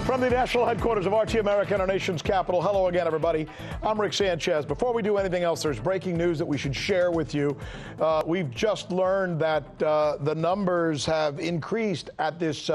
From the national headquarters of RT America in our nation's capital, hello again, everybody. I'm Rick Sanchez. Before we do anything else, there's breaking news that we should share with you. We've just learned that the numbers have increased at this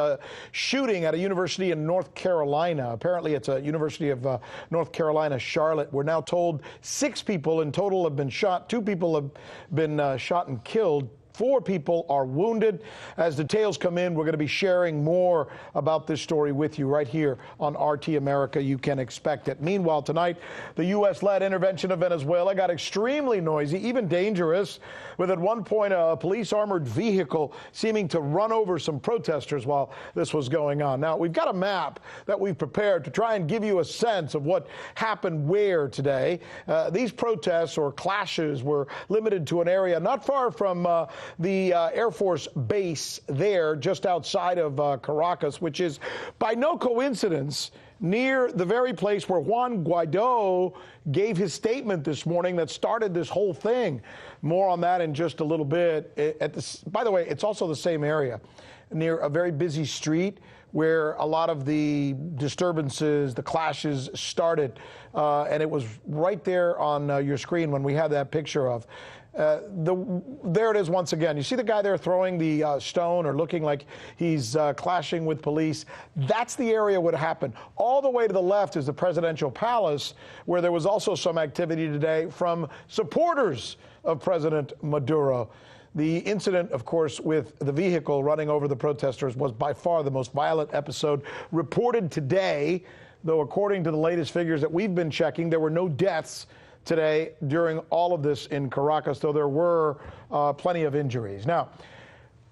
shooting at a university in North Carolina. Apparently, it's a University of North Carolina, Charlotte. We're now told 6 people in total have been shot. 2 people have been shot and killed. 4 people are wounded. As details come in, we're going to be sharing more about this story with you right here on RT America. You can expect it. Meanwhile, tonight, the U.S.-led intervention of Venezuela got extremely noisy, even dangerous, with at one point a police armored vehicle seeming to run over some protesters while this was going on. Now, we've got a map that we've prepared to try and give you a sense of what happened where today. These protests or clashes were limited to an area not far from the Air Force base there just outside of Caracas, which is by no coincidence near the very place where Juan Guaido gave his statement this morning that started this whole thing. More on that in just a little bit. By the way, it's also the same area near a very busy street where a lot of the disturbances, the clashes started. And it was right there on your screen when we had that picture of. There it is once again. You see the guy there throwing the stone or looking like he's clashing with police? That's the area where it happened. All the way to the left is the presidential palace, where there was also some activity today from supporters of President Maduro. The incident, of course, with the vehicle running over the protesters was by far the most violent episode reported today, though according to the latest figures that we've been checking, there were no deaths today during all of this in Caracas, though there were plenty of injuries. Now,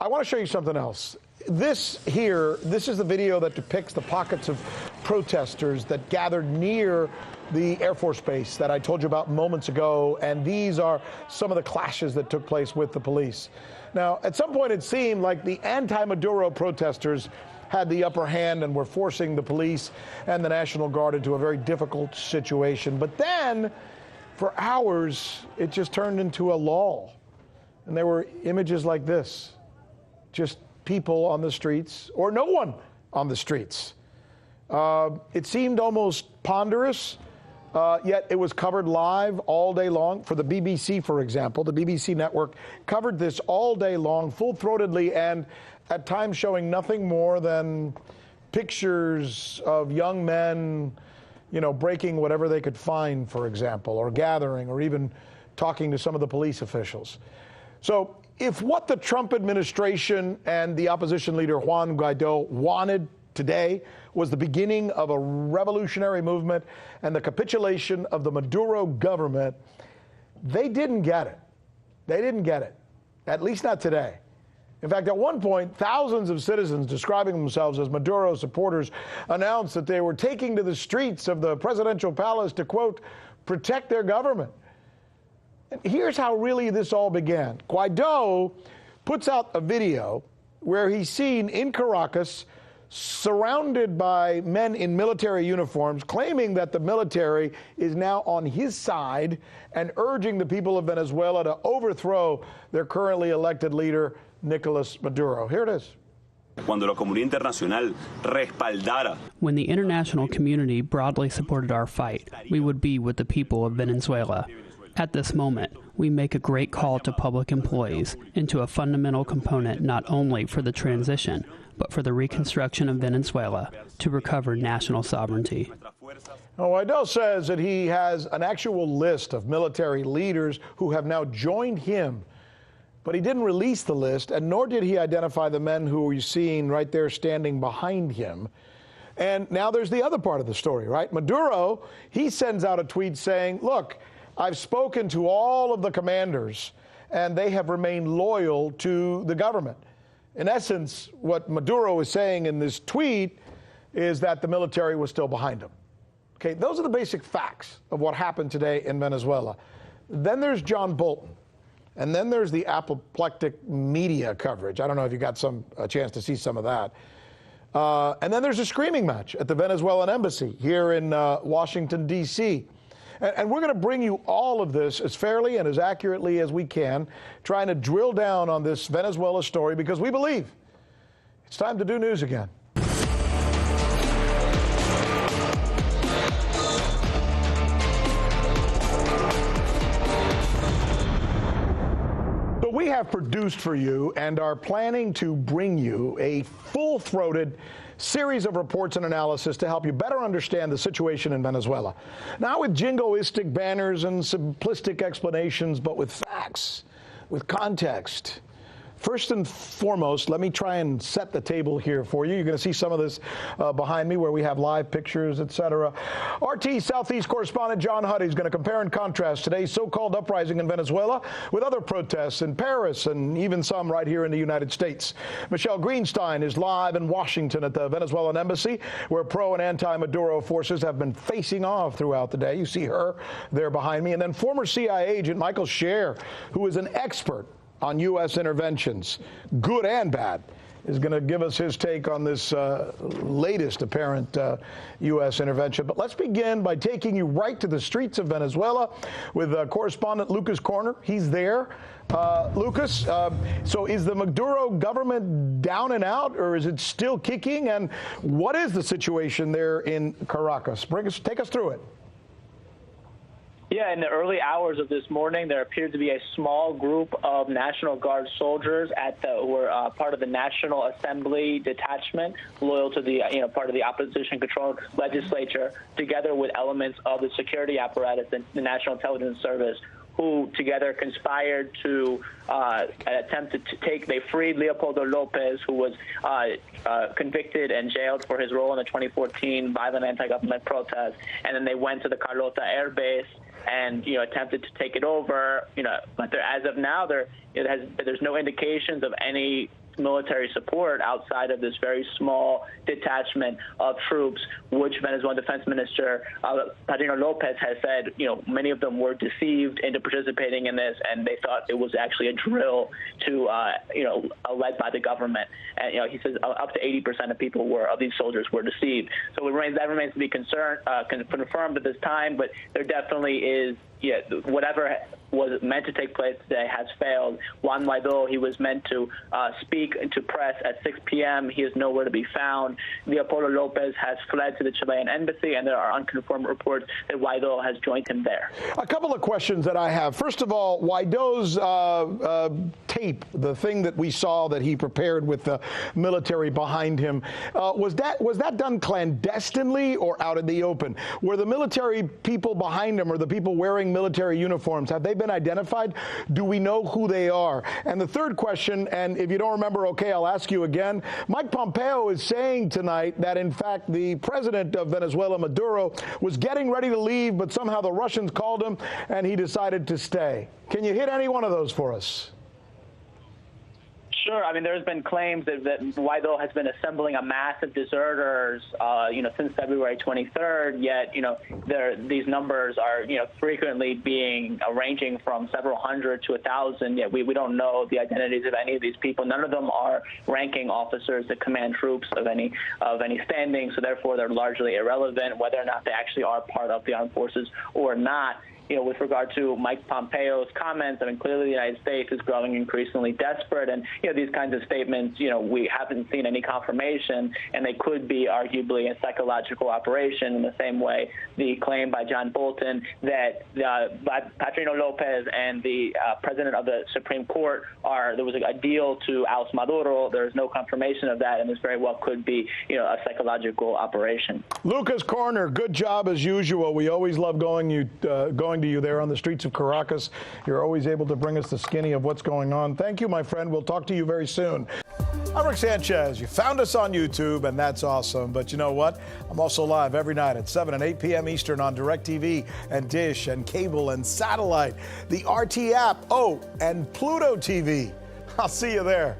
I want to show you something else. This is the video that depicts the pockets of protesters that gathered near the Air Force Base that I told you about moments ago, and these are some of the clashes that took place with the police. Now, at some point it seemed like the anti-Maduro protesters had the upper hand and were forcing the police and the National Guard into a very difficult situation. But then, for hours, it just turned into a lull. And there were images like this, just people on the streets, or no one on the streets. It seemed almost ponderous, yet it was covered live all day long. For the BBC, for example, the BBC network covered this all day long, full-throatedly, and at times showing nothing more than pictures of young men, you know, breaking whatever they could find, for example, or gathering, or even talking to some of the police officials. So if what the Trump administration and the opposition leader Juan Guaido wanted today was the beginning of a revolutionary movement and the capitulation of the Maduro government, they didn't get it. They didn't get it, at least not today. In fact, at one point, thousands of citizens describing themselves as Maduro supporters announced that they were taking to the streets of the presidential palace to, quote, protect their government. And here's how really this all began. Guaido puts out a video where he's seen in Caracas surrounded by men in military uniforms, claiming that the military is now on his side and urging the people of Venezuela to overthrow their currently elected leader, Nicolas Maduro. Here it is. When the international community broadly supported our fight, we would be with the people of Venezuela. At this moment, we make a great call to public employees into a fundamental component not only for the transition, but for the reconstruction of Venezuela to recover national sovereignty. Guaido says that he has an actual list of military leaders who have now joined him, but he didn't release the list, and nor did he identify the men who you're seeing right there standing behind him. And now there's the other part of the story, right? Maduro, he sends out a tweet saying, look, I've spoken to all of the commanders, and they have remained loyal to the government. In essence, what Maduro is saying in this tweet is that the military was still behind him. Okay, those are the basic facts of what happened today in Venezuela. Then there's John Bolton. And then there's the apoplectic media coverage. I don't know if you got a chance to see some of that. And then there's a screaming match at the Venezuelan embassy here in Washington, D.C. And we're going to bring you all of this as fairly and as accurately as we can, trying to drill down on this Venezuela story, because we believe it's time to do news again. produced for you and are planning to bring you a full-throated series of reports and analysis to help you better understand the situation in Venezuela. Not with jingoistic banners and simplistic explanations, but with facts, with context. First and foremost, let me try and set the table here for you. You're going to see some of this behind me where we have live pictures, etc. RT Southeast correspondent John Huddy is going to compare and contrast today's so-called uprising in Venezuela with other protests in Paris and even some right here in the United States. Michelle Greenstein is live in Washington at the Venezuelan embassy, where pro and anti-Maduro forces have been facing off throughout the day. You see her there behind me. And then former CIA agent Michael Scher, who is an expert on U.S. interventions, good and bad, is going to give us his take on this latest apparent U.S. intervention. But let's begin by taking you right to the streets of Venezuela with correspondent Lucas Koerner. He's there. Lucas, so is the Maduro government down and out, or is it still kicking? And what is the situation there in Caracas? Take us through it. Yeah, in the early hours of this morning, there appeared to be a small group of National Guard soldiers who were part of the National Assembly detachment, loyal to the part of the opposition-controlled legislature, together with elements of the security apparatus and the National Intelligence Service, who together conspired to attempt to they freed Leopoldo Lopez, who was convicted and jailed for his role in the 2014 violent anti-government protests, and then they went to the Carlota Air Base and attempted to take it over. But as of now, there's no indications of any military support outside of this very small detachment of troops, which Venezuelan Defense Minister Padrino Lopez has said, many of them were deceived into participating in this, and they thought it was actually a drill to, led by the government. And he says up to 80% of these soldiers were deceived. So that remains to be confirmed at this time, but there definitely is. Whatever was meant to take place today has failed. Juan Guaido, he was meant to speak to press at 6 p.m. He is nowhere to be found. Leopoldo Lopez has fled to the Chilean embassy, and there are unconfirmed reports that Guaido has joined him there. A couple of questions that I have. First of all, Guaido's tape, the thing that we saw that he prepared with the military behind him, was that done clandestinely or out in the open? Were the military people behind him or the people wearing military uniforms, have they been identified? Do we know who they are? And the third question, and if you don't remember, okay, I'll ask you again. Mike Pompeo is saying tonight that, in fact, the president of Venezuela, Maduro, was getting ready to leave, but somehow the Russians called him and he decided to stay. Can you hit any one of those for us? Sure. I mean, there's been claims that Guaido has been assembling a mass of deserters, since February 23rd. Yet, these numbers are, frequently ranging from several hundred to 1,000. Yet we don't know the identities of any of these people. None of them are ranking officers that command troops of any standing. So therefore, they're largely irrelevant whether or not they actually are part of the armed forces or not. With regard to Mike Pompeo's comments, I mean, clearly the United States is growing increasingly desperate. And, these kinds of statements, we haven't seen any confirmation, and they could be arguably a psychological operation in the same way the claim by John Bolton that Padrino Lopez and the president of the Supreme Court there was a deal to oust Maduro. There is no confirmation of that, and this very well could be, a psychological operation. Lucas Koerner, good job as usual. We always love going to you there on the streets of Caracas. You're always able to bring us the skinny of what's going on. Thank you, my friend. We'll talk to you very soon. I'm Rick Sanchez. You found us on YouTube, and that's awesome. But you know what? I'm also live every night at 7 and 8 p.m. Eastern on DirecTV and Dish and cable and satellite, the RT app, and Pluto TV. I'll see you there.